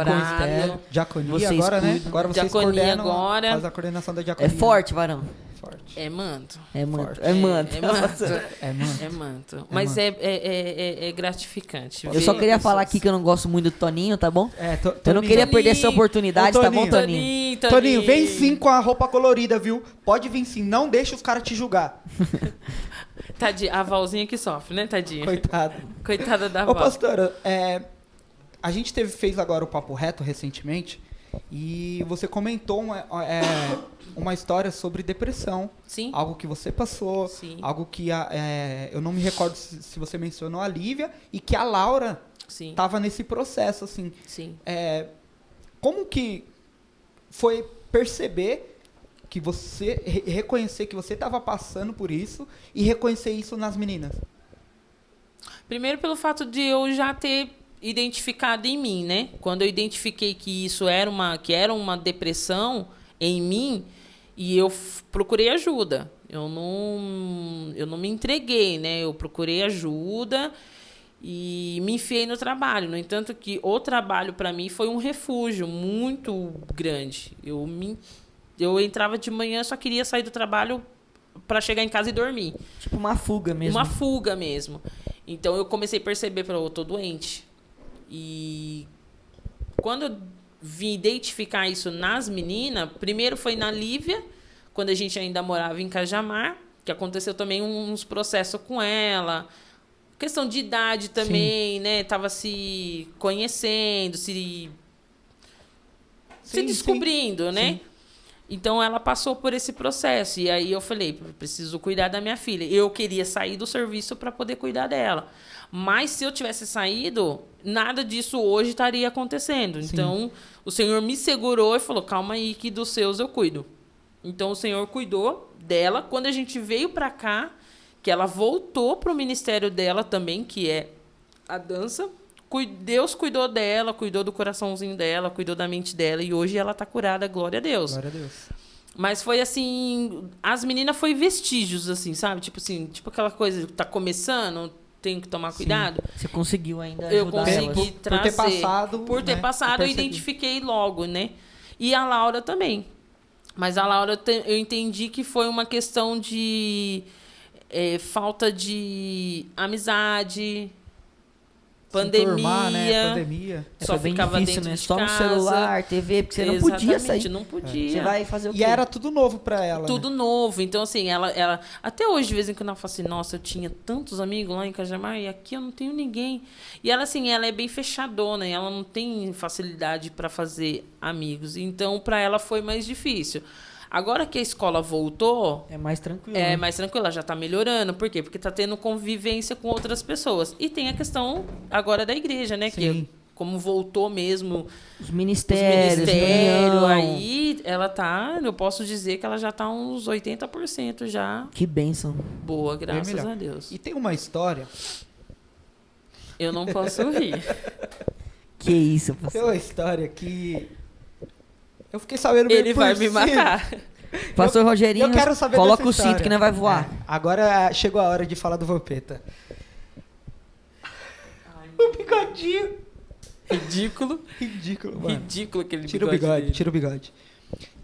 Diaconia Vocês agora, né? cuidam. Agora vocês Diaconia coordenam, agora. faz a coordenação da É diaconia. forte, varão. Forte. É manto. É manto. Forte. É manto. É manto. É, mano. É manto. Mas é gratificante. Eu ver só queria pessoas. falar aqui que eu não gosto muito do Toninho, tá bom? É, Eu não queria perder essa oportunidade, Ô, tá bom, Toninho? Toninho, vem sim com a roupa colorida, viu? Pode vir sim, não deixa os caras te julgar. Tadinha, a Valzinha que sofre, né, tadinha? Coitado. Coitada da Ô, Val. pastora, a gente fez agora o Papo Reto recentemente e você comentou uma história sobre depressão. Sim. Algo que você passou, Sim. algo que eu não me recordo se você mencionou a Lívia e que a Laura Sim. estava nesse processo, assim. Sim. Como que foi perceber que você reconhecer que você estava passando por isso e reconhecer isso nas meninas? Primeiro pelo fato de eu já ter identificado em mim, né? Quando eu identifiquei que isso era uma depressão em mim e eu procurei ajuda. Eu não me entreguei, né? Eu procurei ajuda e me enfiei no trabalho. No entanto, que o trabalho para mim foi um refúgio muito grande. Eu entrava de manhã, só queria sair do trabalho para chegar em casa e dormir. Tipo uma fuga mesmo. Uma fuga mesmo. Então eu comecei a perceber, eu tô doente. E quando eu vim identificar isso nas meninas, primeiro foi na Lívia, quando a gente ainda morava em Cajamar, que aconteceu também uns processos com ela. Questão de idade também, né? Tava se conhecendo, se descobrindo, né? Sim. Então, ela passou por esse processo. E aí eu falei, preciso cuidar da minha filha. Eu queria sair do serviço para poder cuidar dela. Mas se eu tivesse saído, nada disso hoje estaria acontecendo. Sim. Então, o Senhor me segurou e falou, calma aí que dos seus eu cuido. Então, o Senhor cuidou dela. Quando a gente veio para cá, que ela voltou para o ministério dela também, que é a dança, Deus cuidou dela, cuidou do coraçãozinho dela, cuidou da mente dela. E hoje ela está curada, glória a Deus. Glória a Deus. Mas foi assim, as meninas foi vestígios, assim, sabe? Tipo aquela coisa que tá começando, tenho que tomar cuidado. Você conseguiu ainda Eu ajudar consegui elas. trazer. Por ter passado, eu percebi. identifiquei logo, né? E a Laura também. Mas a Laura, eu entendi que foi uma questão de falta de amizade, pandemia. Enturmar, né? Pandemia. Só foi bem ficava difícil, dentro né? de Só no casa. celular, TV, porque você não podia Exatamente, sair. não podia. Você vai fazer o quê? E era tudo novo pra ela. Tudo né? novo. Então, assim, ela... Até hoje, de vez em quando, ela fala assim, nossa, eu tinha tantos amigos lá em Cajamar e aqui eu não tenho ninguém. E ela, assim, ela é bem fechadona. Ela não tem facilidade para fazer amigos. Então, para ela foi mais difícil. Agora que a escola voltou... É mais tranquilo. É mais tranquila, já está melhorando. Por quê? Porque está tendo convivência com outras pessoas. E tem a questão agora da igreja, né? Sim. Que como voltou mesmo Os os ministérios, ministérios, reunião. aí ela tá, eu posso dizer que ela já tá uns 80% já Que bênção. boa, Bem graças melhor. a Deus. E tem uma história. Eu não posso rir. Que isso, Tem pastor. uma história que. Eu fiquei sabendo meio Ele por vai me cima. matar. Pastor Rogerinho, eu quero saber coloca dessa o cinto história. que não vai voar. Agora chegou a hora de falar do Vampeta. O bigodinho. Ridículo. Ridículo, mano. Ridículo aquele Tira o bigode, dele. tira o bigode.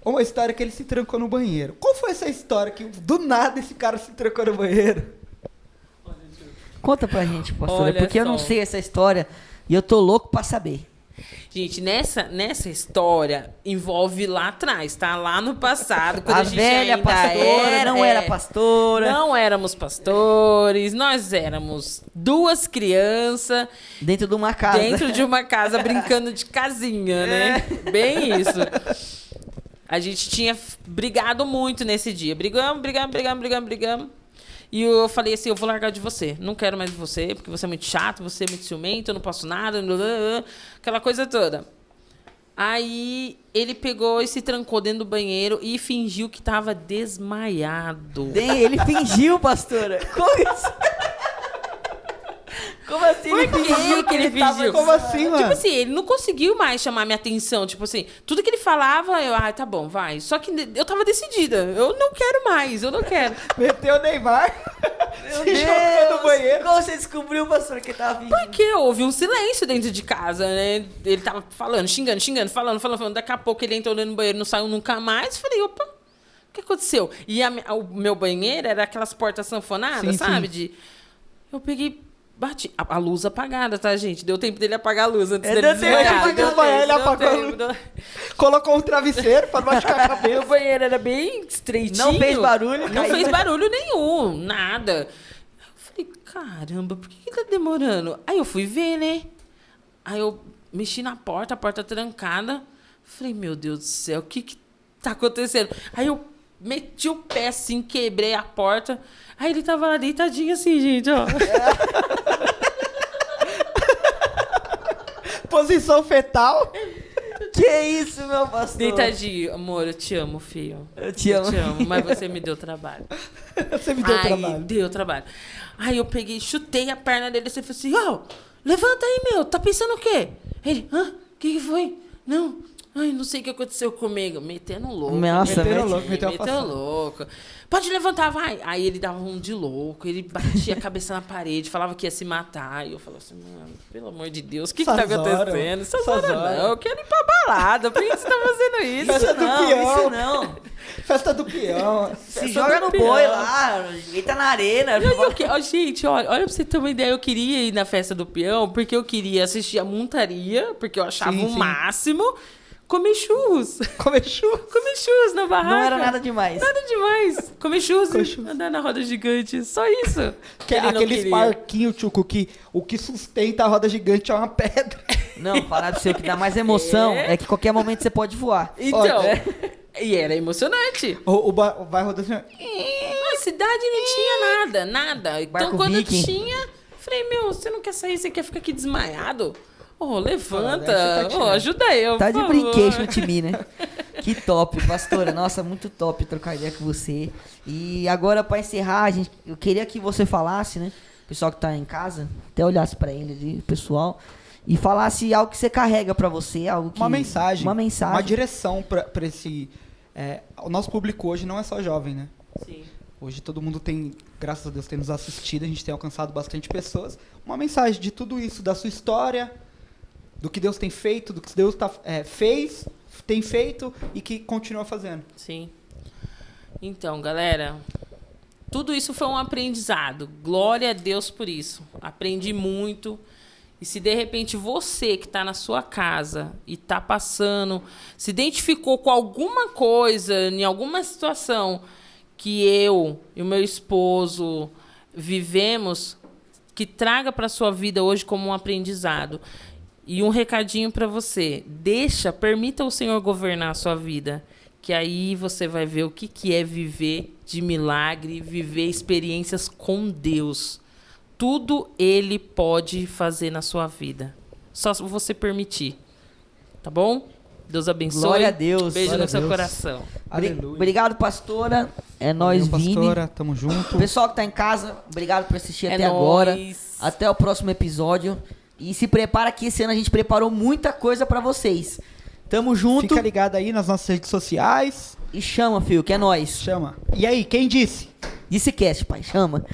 Uma história que ele se trancou no banheiro. Qual foi essa história que do nada esse cara se trancou no banheiro? Conta pra gente, pastora, Olha porque eu não só. sei essa história e eu tô louco pra saber. Gente, nessa história envolve lá atrás, tá? Lá no passado, quando A a gente velha ainda pastora não era pastora. Não éramos pastores, nós éramos duas crianças Dentro de uma casa. dentro de uma casa brincando de casinha, né? Bem isso. A gente tinha brigado muito nesse dia. Brigamos. E eu falei assim, eu vou largar de você. Não quero mais de você, porque você é muito chato, você é muito ciumento, eu não posso nada. Aquela coisa toda. Aí ele pegou e se trancou dentro do banheiro e fingiu que estava desmaiado. Ele fingiu, pastora. Como assim ele Por fingiu que ele tava- fingiu? Como assim, mano? Tipo assim, ele não conseguiu mais chamar minha atenção. Tipo assim, tudo que ele falava, eu, tá bom, vai. Só que eu tava decidida. Eu não quero mais, eu não quero. Meteu o Neymar. Meu se jogou no banheiro. Como você descobriu, pastora, que ele tava fingindo? Porque houve um silêncio dentro de casa, né? Ele tava falando, xingando, falando. Daqui a pouco ele entrou no banheiro, não saiu nunca mais. Falei, opa, o que aconteceu? E o meu banheiro era aquelas portas sanfonadas, Sim, sabe? sim. Eu peguei, bati. A luz apagada, tá, gente? Deu tempo dele apagar a luz antes Deu dele tempo de desmaiar. apagar o banheiro, ele apagou a luz. Colocou um travesseiro pra não machucar a cabeça. Meu banheiro era bem estreitinho. Não fez barulho, Não caiu. fez barulho nenhum, nada. Eu falei, caramba, por que tá demorando? Aí eu fui ver, né? Aí eu mexi na porta, a porta trancada. Falei, meu Deus do céu, o que tá acontecendo? Aí eu meti o pé assim, quebrei a porta. Aí ele tava lá deitadinho assim, gente, ó. Posição fetal. Que isso, meu pastor? Deitadinho. Amor, eu te amo, filho. Eu te amo. mas você me deu trabalho. Você me deu Ai, trabalho. deu trabalho. Aí eu peguei, chutei a perna dele e falei assim, ó, levanta aí, meu, tá pensando o quê? Ele, o que foi? Não, ai, não sei o que aconteceu comigo. Metendo louco. Nossa, Metendo velho. louco, meteu a Meteu façanha. louco. Pode levantar, vai. Aí ele dava um de louco, ele batia a cabeça na parede, falava que ia se matar. E eu falava assim, mano, pelo amor de Deus, o que tá Essas horas, acontecendo? Essas essas horas horas. não, eu quero ir pra balada. Por que você tá fazendo isso? Festa do Não, peão. isso não. Festa do peão. Se joga no boi lá, deita na arena. Gente, olha pra você ter uma ideia, eu queria ir na festa do peão porque eu queria assistir a montaria, porque eu achava Sim, o sim. máximo. Comer churros. Comer churro. Comer churros na barraca. Não era nada demais. Nada demais. Comer churros Comer e churros. andar na roda gigante. Só isso. Que Ele não aqueles queria. parquinhos, Tchuco, que o que sustenta a roda gigante é uma pedra. Não, parar pra você, o que dá mais emoção é que qualquer momento você pode voar. Então, Olha. e era emocionante. Vai rodando assim. A cidade não tinha nada. Então, Barco quando Viking. tinha, falei, meu, você não quer sair, você quer ficar aqui desmaiado? Levanta. Essa tá tirando. Ajuda eu, Tá por de favor. brinquedo de mim, né? Que top, pastora. Nossa, muito top trocar ideia com você. E agora, pra encerrar, eu queria que você falasse, né? O pessoal que tá em casa, até olhasse pra ele ali, pessoal, e falasse algo que você carrega pra você, algo que... Uma mensagem. Uma mensagem. Uma direção pra esse... o nosso público hoje não é só jovem, né? Sim. Hoje todo mundo tem, graças a Deus, tem nos assistido, a gente tem alcançado bastante pessoas. Uma mensagem de tudo isso, da sua história, do que Deus tem feito, do que Deus tem feito e que continua fazendo. Sim. Então, galera, tudo isso foi um aprendizado. Glória a Deus por isso. Aprendi muito. E se de repente você que está na sua casa e está passando, se identificou com alguma coisa, em alguma situação que eu e o meu esposo vivemos, que traga para a sua vida hoje como um aprendizado. E um recadinho para você. Permita o Senhor governar a sua vida. Que aí você vai ver o que é viver de milagre, viver experiências com Deus. Tudo Ele pode fazer na sua vida. Só se você permitir. Tá bom? Deus abençoe. Glória a Deus. Beijo Glória no a seu Deus. coração. Aleluia. Obrigado, pastora. É nóis, Valeu, Vini. pastora, tamo junto. Pessoal que tá em casa, obrigado por assistir É até nóis. agora. Até o próximo episódio. E se prepara que esse ano a gente preparou muita coisa pra vocês. Tamo junto. Fica ligado aí nas nossas redes sociais. E chama, filho, que é nóis. Chama. E aí, quem disse? Disse cast, pai, chama.